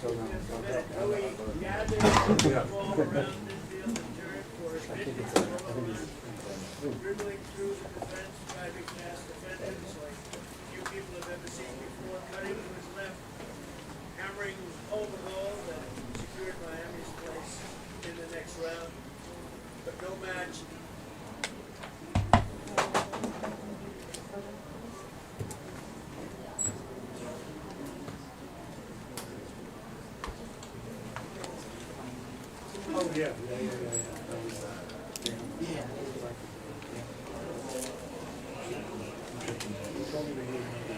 So now, We gathered all around this field and turn for a vintage photo dribbling through the defense, driving past defenders like few people have ever seen before, cutting to his left, hammering home a goal that secured Miami's place in the next round. But no match. oh, yeah. That was, yeah. He told me that he was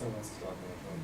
someone else is talking about that.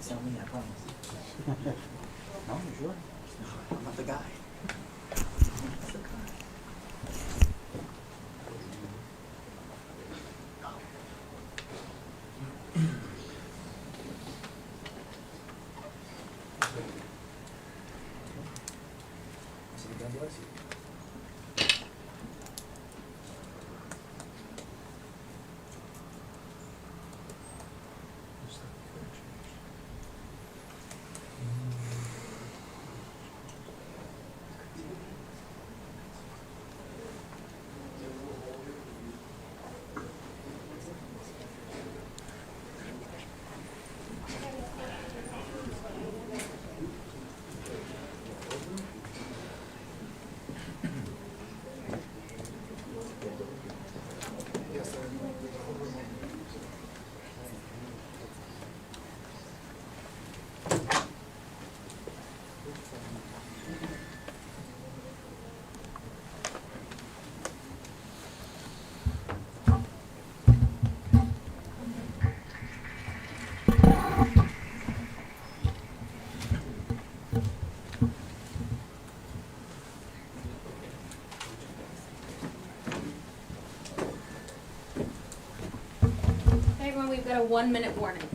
Tell me, I promise. No, you sure? No, I'm not the guy. That's the guy. So God bless you. Hey everyone, we've got a 1-minute warning.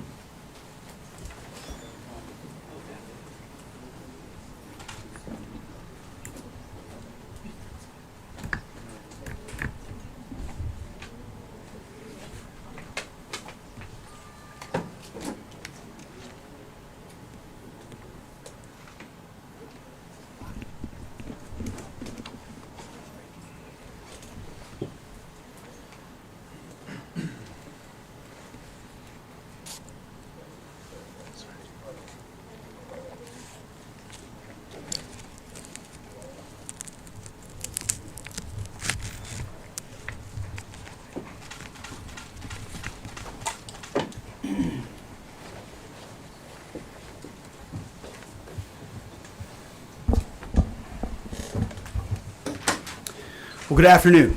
Well, good afternoon.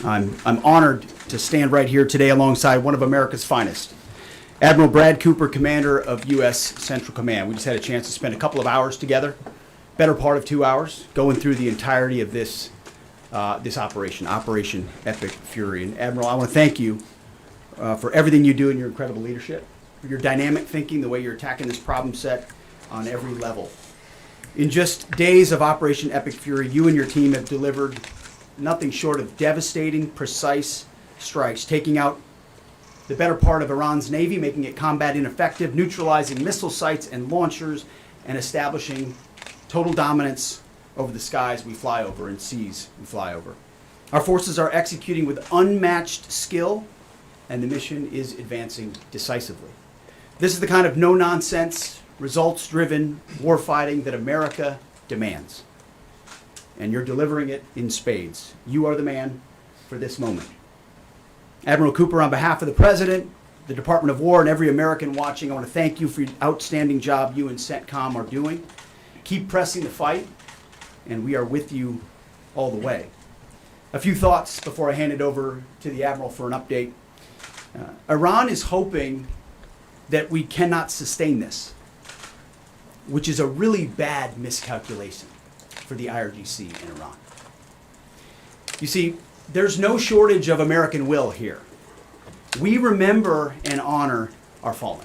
I'm honored to stand right here today alongside one of America's finest, Admiral Brad Cooper, Commander of U.S. Central Command. We just had a chance to spend a couple of hours together, better part of 2 hours, going through the entirety of this operation, Operation Epic Fury. And Admiral, I want to thank you for everything you do and your incredible leadership, for your dynamic thinking, the way you're attacking this problem set on every level. In just days of Operation Epic Fury, you and your team have delivered nothing short of devastating, precise strikes, taking out the better part of Iran's navy, making it combat ineffective, neutralizing missile sites and launchers, and establishing total dominance over the skies we fly over and seas we fly over. Our forces are executing with unmatched skill, and the mission is advancing decisively. This is the kind of no-nonsense, results-driven warfighting that America demands. And you're delivering it in spades. You are the man for this moment. Admiral Cooper, on behalf of the President, the Department of War, and every American watching, I want to thank you for the outstanding job you and CENTCOM are doing. Keep pressing the fight, and we are with you all the way. A few thoughts before I hand it over to the Admiral for an update. Iran is hoping that we cannot sustain this, which is a really bad miscalculation for the IRGC in Iran. You see, there's no shortage of American will here. We remember and honor our fallen,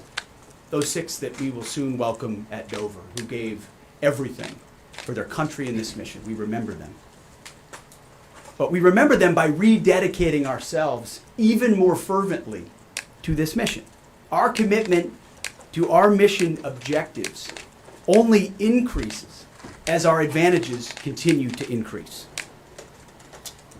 those 6 that we will soon welcome at Dover, who gave everything for their country in this mission. We remember them. But we remember them by rededicating ourselves even more fervently to this mission. Our commitment to our mission objectives only increases as our advantages continue to increase.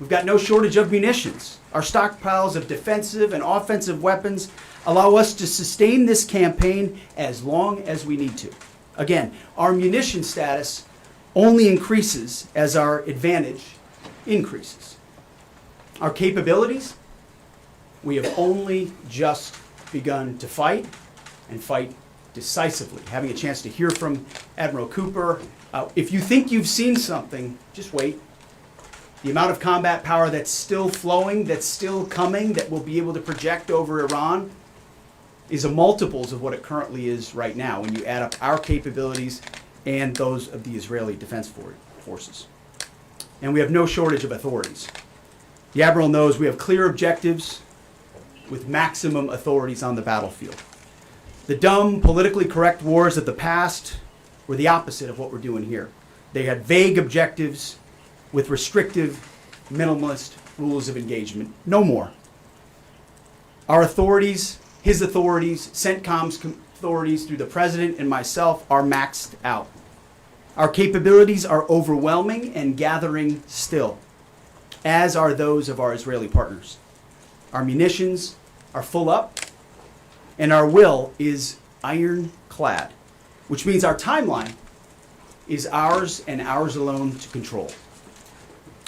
We've got no shortage of munitions. Our stockpiles of defensive and offensive weapons allow us to sustain this campaign as long as we need to. Again, our munition status only increases as our advantage increases. Our capabilities, we have only just begun to fight, and fight decisively. Having a chance to hear from Admiral Cooper. If you think you've seen something, just wait. The amount of combat power that's still flowing, that's still coming, that we'll be able to project over Iran is a multiples of what it currently is right now when you add up our capabilities and those of the Israeli Defense Forces. And we have no shortage of authorities. The Admiral knows we have clear objectives with maximum authorities on the battlefield. The dumb, politically correct wars of the past were the opposite of what we're doing here. They had vague objectives with restrictive, minimalist rules of engagement. No more. Our authorities, his authorities, CENTCOM's authorities through the President and myself are maxed out. Our capabilities are overwhelming and gathering still, as are those of our Israeli partners. Our munitions are full up, and our will is ironclad, which means our timeline is ours and ours alone to control.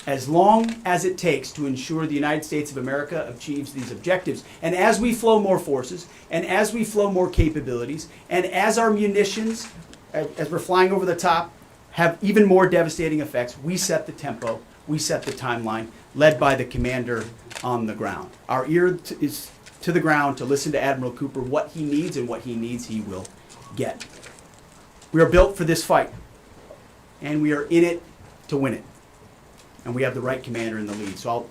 As long as it takes to ensure the United States of America achieves these objectives. And as we flow more forces, and as we flow more capabilities, and as our munitions, as we're flying over the top, have even more devastating effects, we set the tempo, we set the timeline, led by the commander on the ground. Our ear is to the ground to listen to Admiral Cooper, what he needs, and what he needs he will get. We are built for this fight, and we are in it to win it. And we have the right commander in the lead. So I'll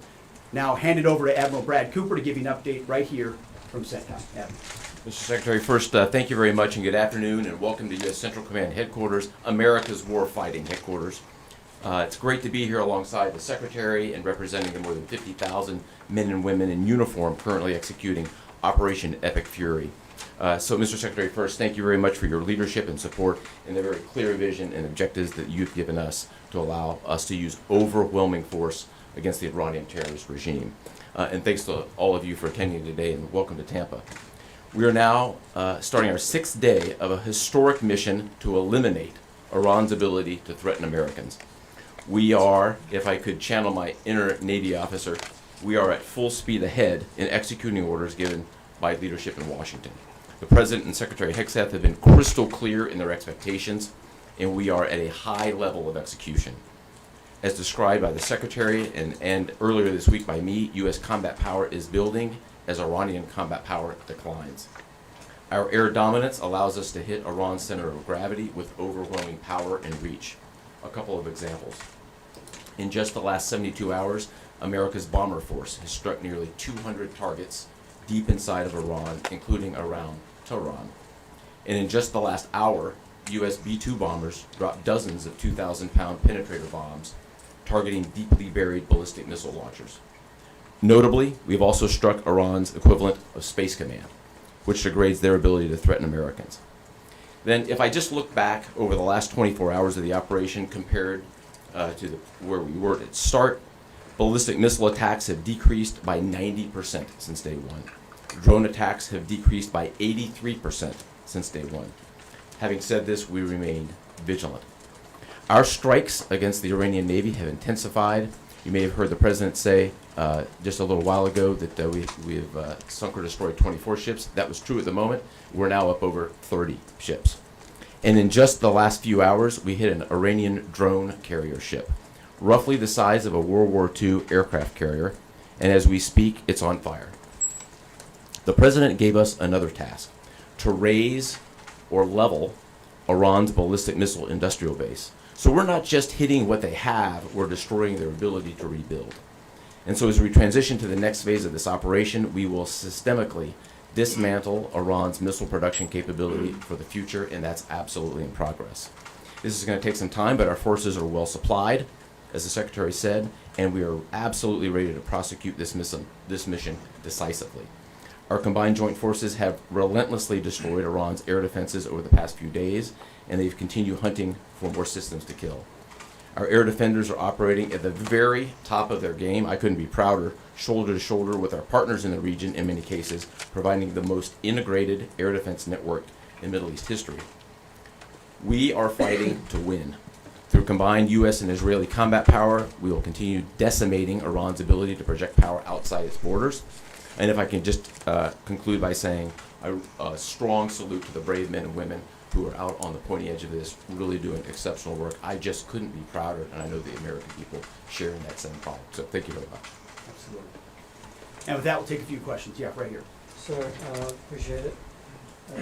now hand it over to Admiral Brad Cooper to give you an update right here from CENTCOM. Admiral. Mr. Secretary, first, thank you very much and good afternoon, and welcome to U.S. Central Command Headquarters, America's Warfighting Headquarters. It's great to be here alongside the Secretary and representing the more than 50,000 men and women in uniform currently executing Operation Epic Fury. So, Mr. Secretary, first, thank you very much for your leadership and support and the very clear vision and objectives that you've given us to allow us to use overwhelming force against the Iranian terrorist regime. And thanks to all of you for attending today, and welcome to Tampa. We are now starting our 6th day of a historic mission to eliminate Iran's ability to threaten Americans. We are, if I could channel my inner Navy officer, we are at full speed ahead in executing orders given by leadership in Washington. The President and Secretary Hegseth have been crystal clear in their expectations, and we are at a high level of execution. As described by the Secretary and earlier this week by me, U.S. combat power is building as Iranian combat power declines. Our air dominance allows us to hit Iran's center of gravity with overwhelming power and reach. A couple of examples. In just the last 72 hours, America's bomber force has struck nearly 200 targets deep inside of Iran, including around Tehran. And in just the last hour, U.S. B-2 bombers dropped dozens of 2,000-pound penetrator bombs targeting deeply buried ballistic missile launchers. Notably, we've also struck Iran's equivalent of Space Command, which degrades their ability to threaten Americans. Then, if I just look back over the last 24 hours of the operation compared to where we were at its start, ballistic missile attacks have decreased by 90% since day one. Drone attacks have decreased by 83% since day one. Having said this, we remain vigilant. Our strikes against the Iranian Navy have intensified. You may have heard the President say just a little while ago that we have sunk or destroyed 24 ships. That was true at the moment. We're now up over 30 ships. And in just the last few hours, we hit an Iranian drone carrier ship, roughly the size of a World War II aircraft carrier, and as we speak, it's on fire. The President gave us another task, to raise or level Iran's ballistic missile industrial base. So we're not just hitting what they have, we're destroying their ability to rebuild. And so as we transition to the next phase of this operation, we will systemically dismantle Iran's missile production capability for the future, and that's absolutely in progress. This is going to take some time, but our forces are well supplied, as the Secretary said, and we are absolutely ready to prosecute this mission decisively. Our combined joint forces have relentlessly destroyed Iran's air defenses over the past few days, and they've continued hunting for more systems to kill. Our air defenders are operating at the very top of their game. I couldn't be prouder, shoulder to shoulder with our partners in the region in many cases, providing the most integrated air defense network in Middle East history. We are fighting to win. Through combined U.S. and Israeli combat power, we will continue decimating Iran's ability to project power outside its borders. And if I can just conclude by saying a strong salute to the brave men and women who are out on the pointy edge of this, really doing exceptional work. I just couldn't be prouder, and I know the American people share in that same pride. So thank you very much. Absolutely. And with that, we'll take a few questions. Yeah, right here. Sir, appreciate it.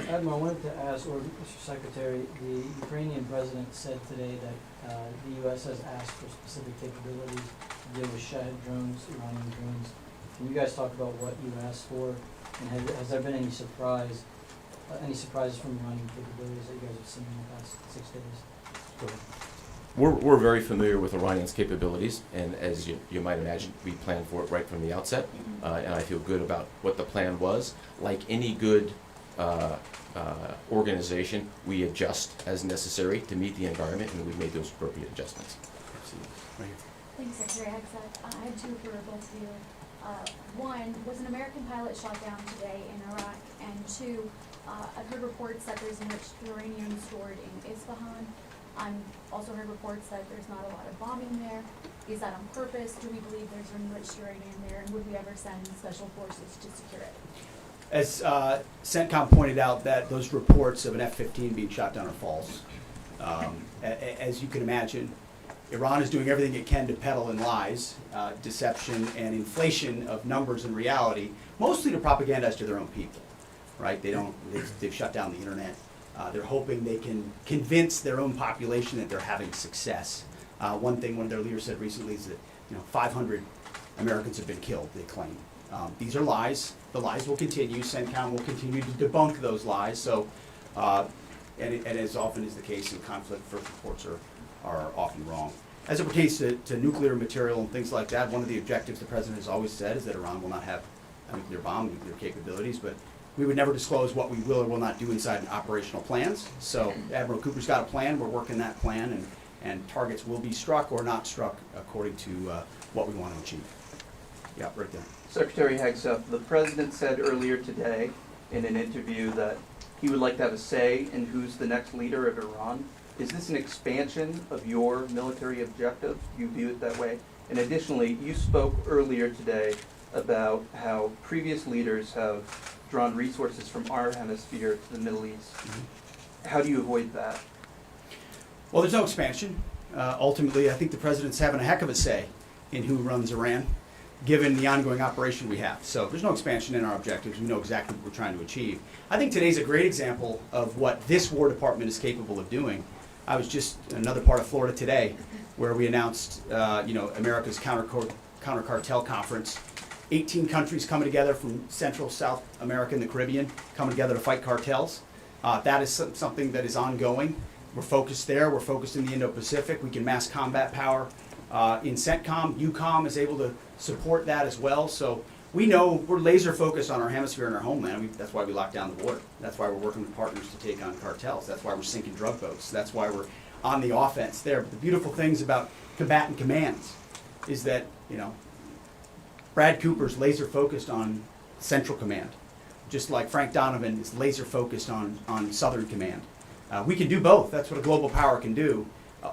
Admiral, I wanted to ask, or Mr. Secretary, the Ukrainian president said today that the U.S. has asked for specific capabilities to deal with Shahed drones, Iranian drones. Can you guys talk about what you asked for, and has there been any surprises from Iranian capabilities that you guys have seen in the past 6 days? Go ahead. We're very familiar with Iranian's capabilities, and as you might imagine, we planned for it right from the outset, and I feel good about what the plan was. Like any good organization, we adjust as necessary to meet the environment, and we've made those appropriate adjustments. Absolutely. Right here. Thanks, Secretary Hegseth. I had two for both of you. One, was an American pilot shot down today in Iraq? And two, I've heard reports that there's enriched uranium stored in Isfahan. I've also heard reports that there's not a lot of bombing there. Is that on purpose? Do we believe there's enriched uranium there? And would we ever send special forces to secure it? As CENTCOM pointed out, that those reports of an F-15 being shot down are false. As you can imagine, Iran is doing everything it can to peddle in lies, deception, and inflation of numbers and reality, mostly to propagandize to their own people, right? They've shut down the internet. They're hoping they can convince their own population that they're having success. One thing one of their leaders said recently is that 500 Americans have been killed, they claim. These are lies. The lies will continue. CENTCOM will continue to debunk those lies. So, and as often is the case in conflict, first reports are often wrong. As it pertains to nuclear material and things like that, one of the objectives the President has always said is that Iran will not have a nuclear bomb, nuclear capabilities, but we would never disclose what we will or will not do inside operational plans. So Admiral Cooper's got a plan. We're working that plan, and targets will be struck or not struck according to what we want to achieve. Yeah, right there. Secretary Hegseth, the President said earlier today in an interview that he would like to have a say in who's the next leader of Iran. Is this an expansion of your military objective? Do you view it that way? And additionally, you spoke earlier today about how previous leaders have drawn resources from our hemisphere to the Middle East. How do you avoid that? Well, there's no expansion. ultimately, I think the president's having a heck of a say in who runs Iran, given the ongoing operation we have. So there's no expansion in our objectives. We know exactly what we're trying to achieve. I think today's a great example of what this War Department is capable of doing. I was just in another part of Florida today where we announced, America's Counter Cartel Conference. 18 countries coming together from Central, South America, and the Caribbean, coming together to fight cartels. That is something that is ongoing. We're focused there. We're focused in the Indo-Pacific. We can mass combat power in CENTCOM. EUCOM is able to support that as well. So we know we're laser focused on our hemisphere and our homeland. That's why we locked down the border. That's why we're working with partners to take on cartels. That's why we're sinking drug boats. That's why we're on the offense there. But the beautiful things about combatant commands is that, Brad Cooper's laser focused on Central Command, just like Frank Donovan is laser focused on Southern Command. We can do both. That's what a global power can do.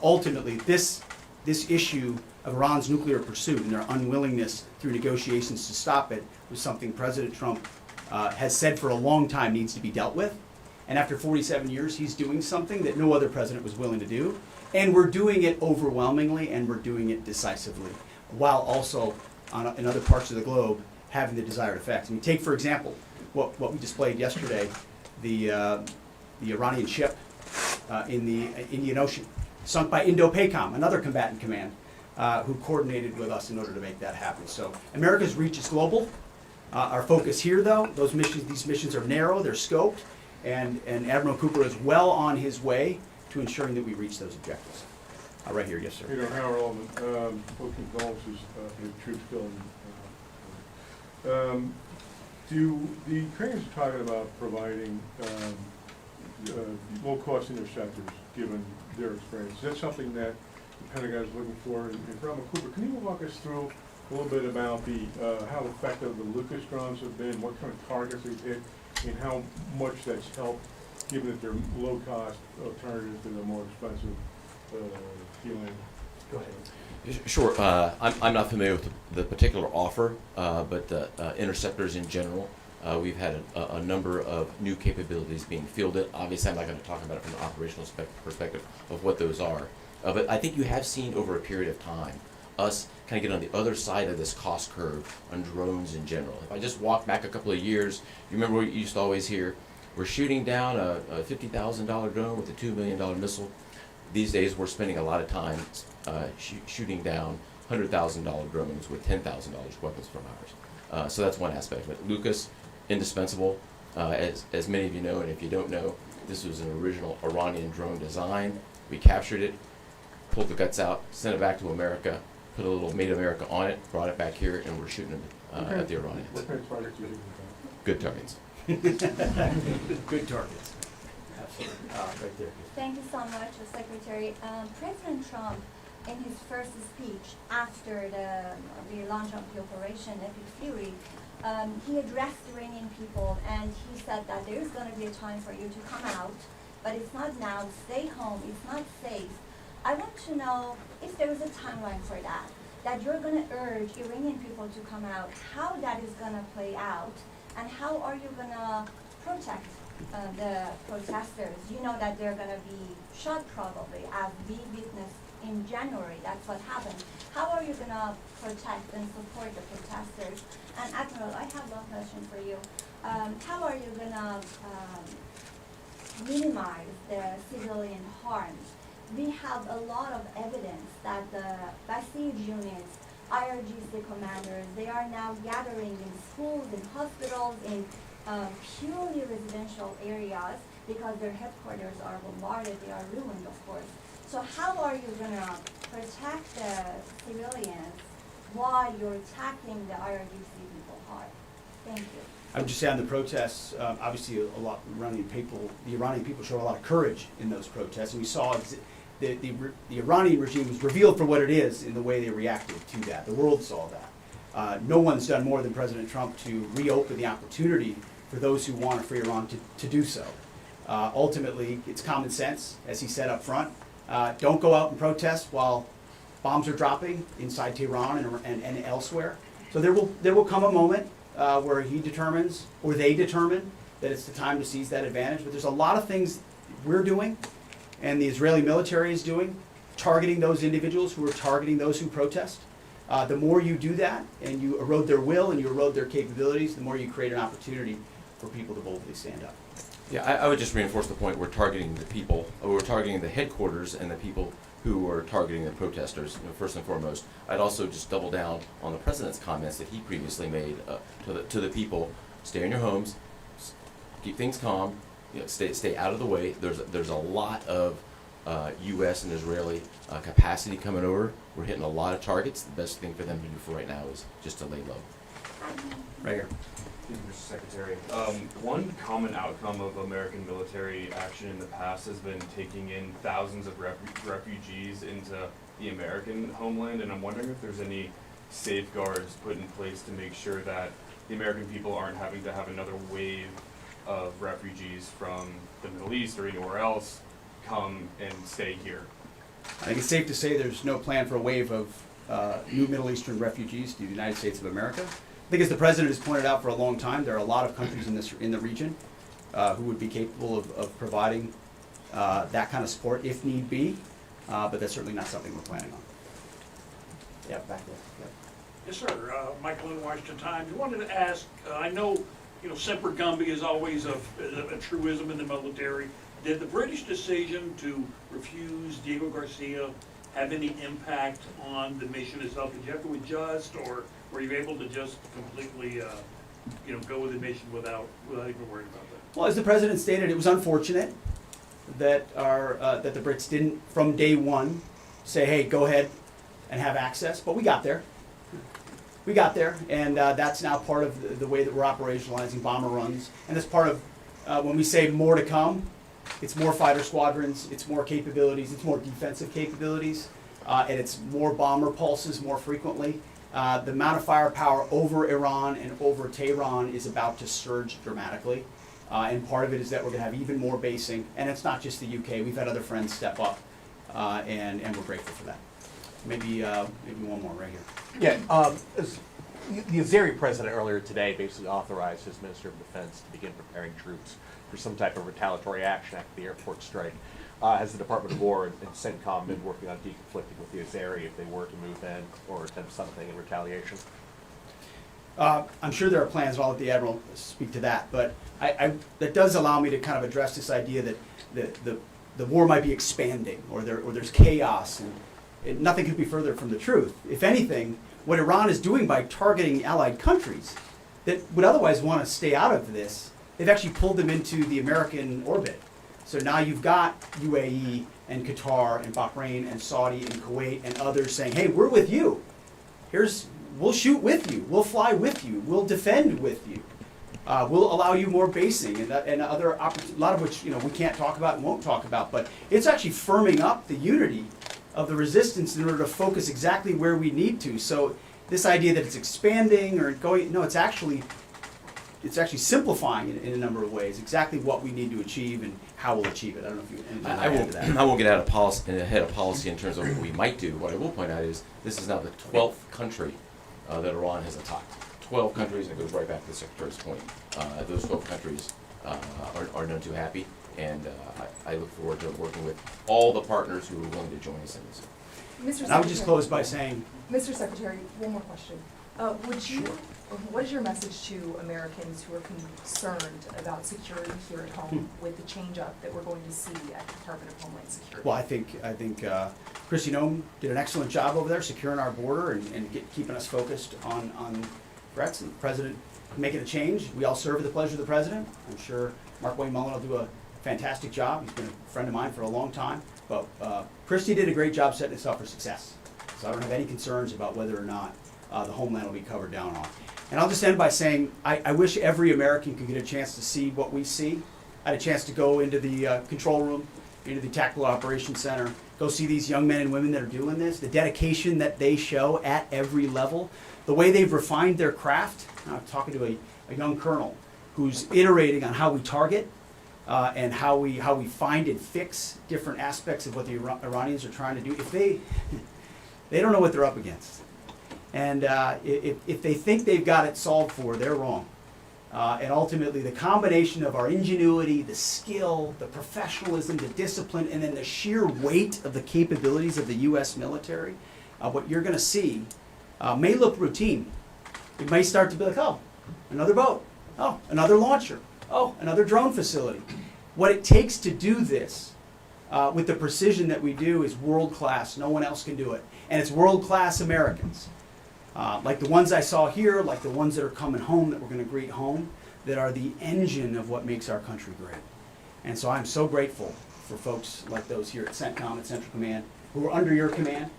Ultimately, this issue of Iran's nuclear pursuit and their unwillingness through negotiations to stop it was something President Trump has said for a long time needs to be dealt with. And after 47 years, he's doing something that no other president was willing to do. And we're doing it overwhelmingly, and we're doing it decisively, while also in other parts of the globe having the desired effects. I mean, take, for example, what we displayed yesterday, the Iranian ship in the Indian Ocean, sunk by Indo-PACOM, another combatant command, who coordinated with us in order to make that happen. So America's reach is global. Our focus here, though, these missions are narrow, they're scoped, and Admiral Cooper is well on his way to ensuring that we reach those objectives. Right here, yes, sir. Peter Howard Allman, booking condolences for the troops killed. Do the Ukrainians are talking about providing low-cost interceptors, given their experience? Is that something that the Pentagon is looking for? And Admiral Cooper, can you walk us through a little bit about how effective the Lucas drones have been, what kind of targets they've hit, and how much that's helped, given that they're low-cost alternatives to the more expensive healing? Go ahead. Sure. I'm not familiar with the particular offer, but interceptors in general, we've had a number of new capabilities being fielded. Obviously, I'm not going to talk about it from an operational perspective of what those are. But I think you have seen over a period of time us kind of get on the other side of this cost curve on drones in general. If I just walk back a couple of years, you remember what you used to always hear, we're shooting down a $50,000 drone with a $2 million missile. These days, we're spending a lot of time shooting down $100,000 drones with $10,000 weapons from ours. So that's one aspect. But Lucas, indispensable. As many of you know, and if you don't know, this was an original Iranian drone design. We captured it, pulled the guts out, sent it back to America, put a little Made America on it, brought it back here, and we're shooting it at the Iranians. What kind of targets are you looking Good targets. Good targets. Absolutely. Right there. Thank you so much, Secretary. President Trump, in his first speech after the launch of the operation Epic Fury, he addressed Iranian people and he said that there is going to be a time for you to come out, but it's not now. Stay home. It's not safe. I want to know if there is a timeline for that you're going to urge Iranian people to come out, how that is going to play out, and how are you going to protect the protesters? You know that they're going to be shot probably, as we witnessed in January. That's what happened. How are you going to protect and support the protesters? And Admiral, I have one question for you. How are you going to minimize the civilian harms? We have a lot of evidence that the Basij units, IRGC commanders, they are now gathering in schools, in hospitals, in purely residential areas because their headquarters are bombarded, they are ruined, of course. So how are you going to protect the civilians while you're attacking the IRGC people hard? Thank you. I would just say on the protests, obviously the Iranian people showed a lot of courage in those protests, and we saw the Iranian regime was revealed for what it is in the way they reacted to that. The world saw that. No one's done more than President Trump to reopen the opportunity for those who want a free Iran to do so. Ultimately, it's common sense, as he said up front. Don't go out and protest while bombs are dropping inside Tehran and elsewhere. So there will come a moment where he determines, or they determine, that it's the time to seize that advantage. But there's a lot of things we're doing and the Israeli military is doing targeting those individuals who are targeting those who protest. The more you do that and you erode their will and you erode their capabilities, the more you create an opportunity for people to boldly stand up. Yeah, I would just reinforce the point, we're targeting the people, we're targeting the headquarters and the people who are targeting the protesters, first and foremost. I'd also just double down on the president's comments that he previously made to the people. Stay in your homes, keep things calm, stay out of the way. There's a lot of U.S. and Israeli capacity coming over. We're hitting a lot of targets. The best thing for them to do for right now is just to lay low. Right here. Mr. Secretary, one common outcome of American military action in the past has been taking in thousands of refugees into the American homeland, and I'm wondering if there's any safeguards put in place to make sure that the American people aren't having to have another wave of refugees from the Middle East or anywhere else come and stay here. I think it's safe to say there's no plan for a wave of new Middle Eastern refugees to the United States of America. I think as the President has pointed out for a long time, there are a lot of countries in the region who would be capable of providing that kind of support if need be, but that's certainly not something we're planning on. Yeah, back there. Yep. Yes, sir. Michael in Washington Times. I wanted to ask, I know, Semper Gumby is always a truism in the military. Did the British decision to refuse Diego Garcia have any impact on the mission itself? Did you have to adjust, or were you able to just completely, go with the mission without even worrying about that? Well, as the President stated, it was unfortunate that that the Brits didn't, from day one, say, hey, go ahead and have access, but we got there. We got there, and that's now part of the way that we're operationalizing bomber runs. And it's part of, when we say more to come, it's more fighter squadrons, it's more capabilities, it's more defensive capabilities, and it's more bomber pulses more frequently. The amount of firepower over Iran and over Tehran is about to surge dramatically. And part of it is that we're going to have even more basing. And it's not just the UK. We've had other friends step up, and we're grateful for that. Maybe one more right here. Yeah, the Azeri president earlier today basically authorized his Minister of Defense to begin preparing troops for some type of retaliatory action after the airport strike. Has the Department of War and CENTCOM been working on deconflicting with the Azeri if they were to move in or attempt something in retaliation? I'm sure there are plans, and I'll let the Admiral speak to that, but that does allow me to kind of address this idea that the war might be expanding, or there's chaos, and nothing could be further from the truth. If anything, what Iran is doing by targeting allied countries that would otherwise want to stay out of this, they've actually pulled them into the American orbit. So now you've got UAE and Qatar and Bahrain and Saudi and Kuwait and others saying, hey, we're with you. We'll shoot with you. We'll fly with you. We'll defend with you. We'll allow you more basing and other a lot of which we can't talk about and won't talk about. But it's actually firming up the unity of the resistance in order to focus exactly where we need to. So this idea that it's expanding or going, no, it's actually simplifying in a number of ways exactly what we need to achieve and how we'll achieve it. I don't know if you add to that. I won't get ahead of policy in terms of what we might do. What I will point out is this is now the 12th country that Iran has attacked. 12 countries, and it goes right back to the Secretary's point. Those 12 countries are none too happy, and I look forward to working with all the partners who are willing to join us in this. And I would just close by saying, Mr. Secretary, one more question. What is your message to Americans who are concerned about security here at home with the change-up that we're going to see at the Department of Homeland Security? well, I think Christy Nome did an excellent job over there securing our border and keeping us focused on threats, and the President making a change. We all serve at the pleasure of the President. I'm sure Mark Wayne Mullen will do a fantastic job. He's been a friend of mine for a long time. But Christy did a great job setting us up for success. So I don't have any concerns about whether or not the homeland will be covered down on. And I'll just end by saying I wish every American could get a chance to see what we see. I had a chance to go into the control room, into the Tactical Operations Center, go see these young men and women that are doing this, the dedication that they show at every level, the way they've refined their craft. I'm talking to a young colonel who's iterating on how we target and how we find and fix different aspects of what the Iranians are trying to do. If they don't know what they're up against. And if they think they've got it solved for, they're wrong. And ultimately, the combination of our ingenuity, the skill, the professionalism, the discipline, and then the sheer weight of the capabilities of the U.S. military, what you're going to see may look routine. It may start to be like, oh, another boat. Oh, another launcher. Oh, another drone facility. What it takes to do this with the precision that we do is world-class. No one else can do it. And it's world-class Americans. Like the ones I saw here, like the ones that are coming home that we're going to greet home, that are the engine of what makes our country great. And so I'm so grateful for folks like those here at CENTCOM, at Central Command, who are under your command.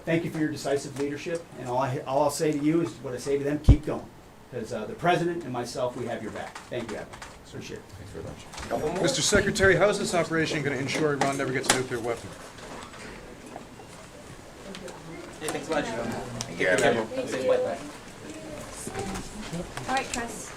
Thank you for your decisive leadership. And all I'll say to you is what I say to them, keep going. Because the President and myself, we have your back. Thank you, Admiral. Appreciate it. Thanks very much. Mr. Secretary, how is this operation going to ensure Iran never gets a nuclear weapon? Hey, thanks so much. Yeah, Thank you. All right, Chris.